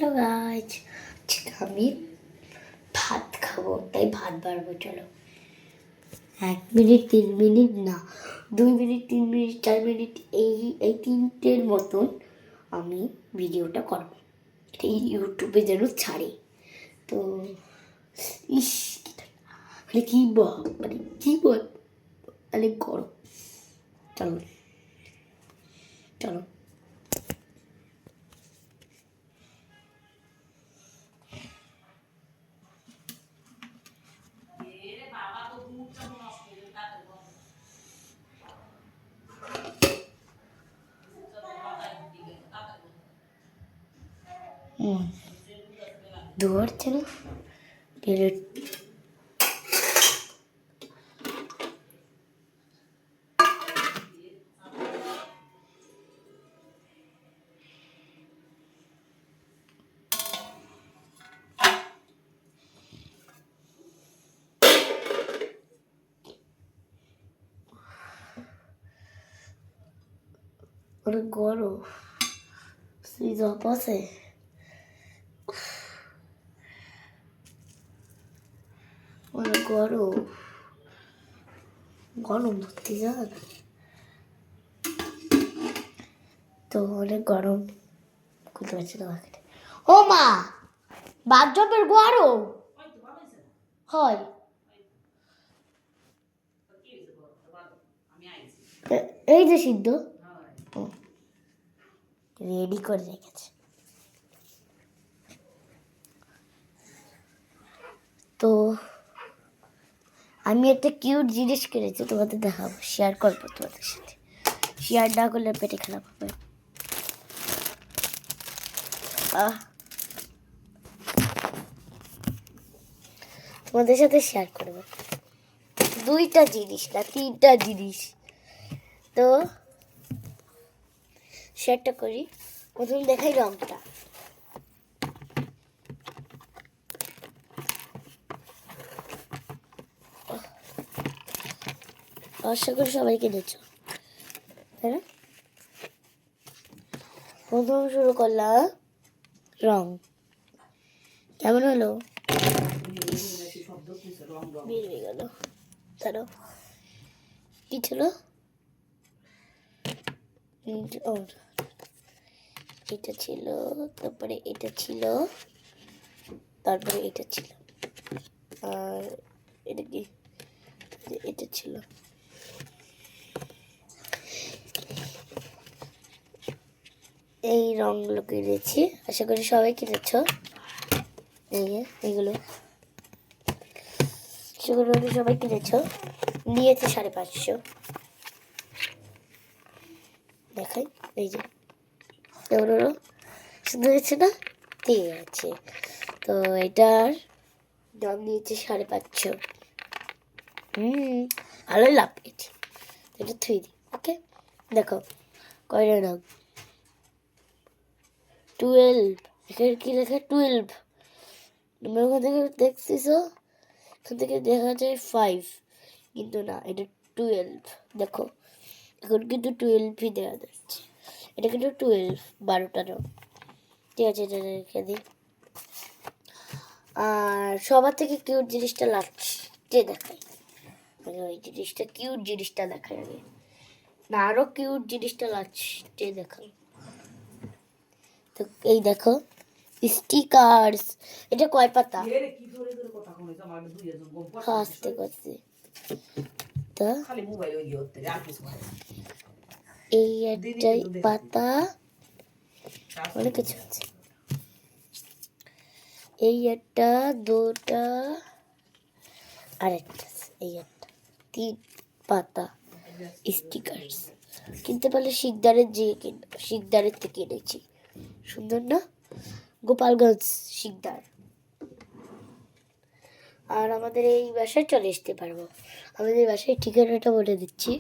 Hello guys, আজকে আমি ভাত খাবো, তাই ভাত বাড়বো। চলো 1 মিনিট 3 মিনিট না, 2 মিনিট 3 মিনিট 4 মিনিট এই তিনটের মতন আমি ভিডিওটা করবো। এটা ইউটিউবে যেন ছাড়ে। তো ইস মানে কি বল মানে গরম। চলো চলো ধোয়াচ্ছে না প্লেট। অনেক গরম, সুইচ অফ আছে। অনেক গরম ধরতে যান তো অনেক গরম করতে পারছি না। ও মা, বাথরুমের গরম হয়। এই যে সিদ্ধ রেডি করে রেখেছে। তো আমি একটা কিউট জিনিস কিনেছি, তোমাদের দেখাবো, শেয়ার করবো তোমাদের সাথে। শেয়ার না করলে পেটে খারাপ হবে। তোমাদের সাথে শেয়ার করবো 2টা জিনিস না 3টা জিনিস। তো শেয়ারটা করি। প্রথম দেখাই রংটা। আশা করি সবাই কিনেছো, তাই না? প্রথম শুরু করলাম রং। কেমন হলো? বেরিয়ে গেল। দাঁড়াও, কি ছিল? এটা ছিল, তারপরে এটা ছিল, তারপরে এটা ছিল, আর এটা কি, এটা ছিল। এই রংগুলো কিনেছি, আশা করি সবাই কিনেছ। এইগুলো সেগুলো সবাই কিনেছ। নিয়েছে 550। দেখাই, এই যে এগুলো সুন্দর হয়েছে না? ঠিক আছে। তো এটার দাম নিয়েছে 550। ভালোই লাভ পেয়েছি। এটা থুই দিই। ওকে, দেখো কয়টা রং। 12। এখানে কি লেখা? 12। তোমরা ওখান থেকে দেখছিস, এখান থেকে দেখা যায় 5, কিন্তু না, এটা 12। দেখো এখন কিন্তু 12ই দেওয়া যাচ্ছে। এটা কিন্তু 12টা রং। ঠিক আছে, এটা রেখে দিই। আর সবার থেকে কিউট জিনিসটা লাস্টে দেখাই। ওই জিনিসটা কিউট জিনিসটা দেখাই আগে, না আরো কিউট জিনিসটা লাস্টে দেখাই। তো এই দেখো স্টিকার্স। এটা কয় পাতা? আস্তে করছি তো। এই একটাই পাতা, অনেক কিছু আছে। এই একটা, 2টা, আরেকটা, এই একটা, 3 পাতা স্টিকার্স। কিনতে পারলে শিকদারের শিকদারের থেকে এনেছি। সুন্দর না? গোপালগঞ্জ শিকদার। আর আমাদের এই বাসায় চলে আসতে পারবো। আমাদের বাসায় ঠিকানাটা বলে দিচ্ছি।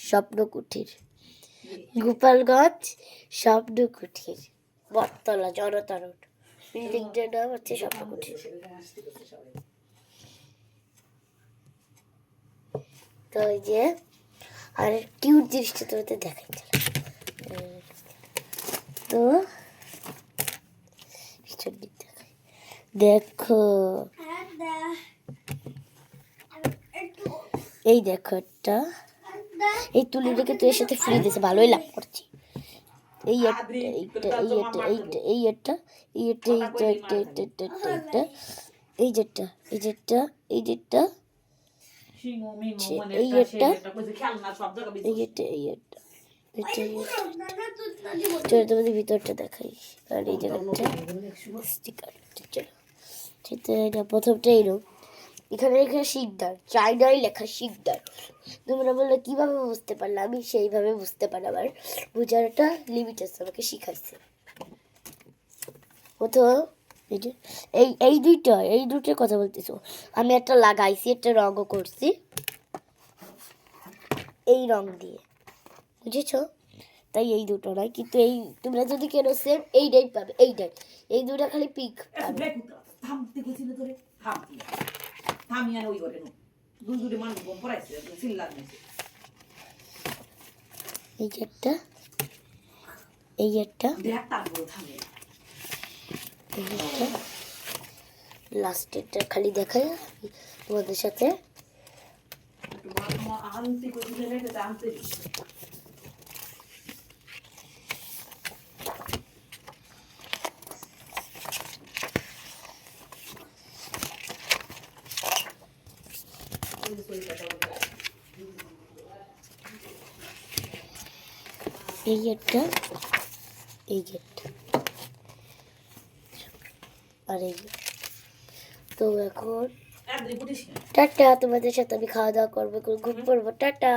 স্বপ্নকুঠির, গোপালগঞ্জ স্বপ্নকুঠির, বটতলা, জনতা রোড। বিল্ডিংটার নাম হচ্ছে স্বপ্নকুঠির। তো এই যে আর কিউট জিনিসটা তোমাদের দেখাই। তো দেখো, এই দেখো একটা, এই তুলিটাকে তো এর সাথে ফ্রি দিয়েছে, ভালোই লাভ করছি। এই একটা, এইটা, এই একটা, এইটা, এই একটা, এই একটা, এইটা, এইটা, এইটা, এইটা, এইটা, এইটা, এই যেটা, এই যেটা, এই যেটা, এই একটা, এই একটা, এই একটা, চলো তোমাদের ভিতরটা দেখাই। আর এই জায়গাটা স্টিকার, চলো সেটা, এটা প্রথমটা এরকম, এখানে লেখা শিকদার, চাইনায় লেখা শিকদার। তোমরা বললে কীভাবে বুঝতে পারলে? আমি সেইভাবে বুঝতে পারি, আমার বোঝার একটা লিমিট আছে, আমাকে শিখাইছে। প্রথম এই যে এই দুইটার কথা বলতেছো, আমি একটা লাগাইছি, একটা রঙও করছি এই রং দিয়ে, বুঝেছো? তাই এই দুটো নয়, কিন্তু এই তোমরা যদি কেন সেম এইটাই পাবে, এইটাই, এই দুটা খালি পিক পাবে। এই যে একটা, এই একটা, লাস্টেরটা খালি দেখায় তোমাদের সাথে। এই একটা, এই একটা, আর এই, তো এখন টাটা, তোমাদের সাথে আমি খাওয়া দাওয়া করবো, ঘুম পড়বো, টাটা।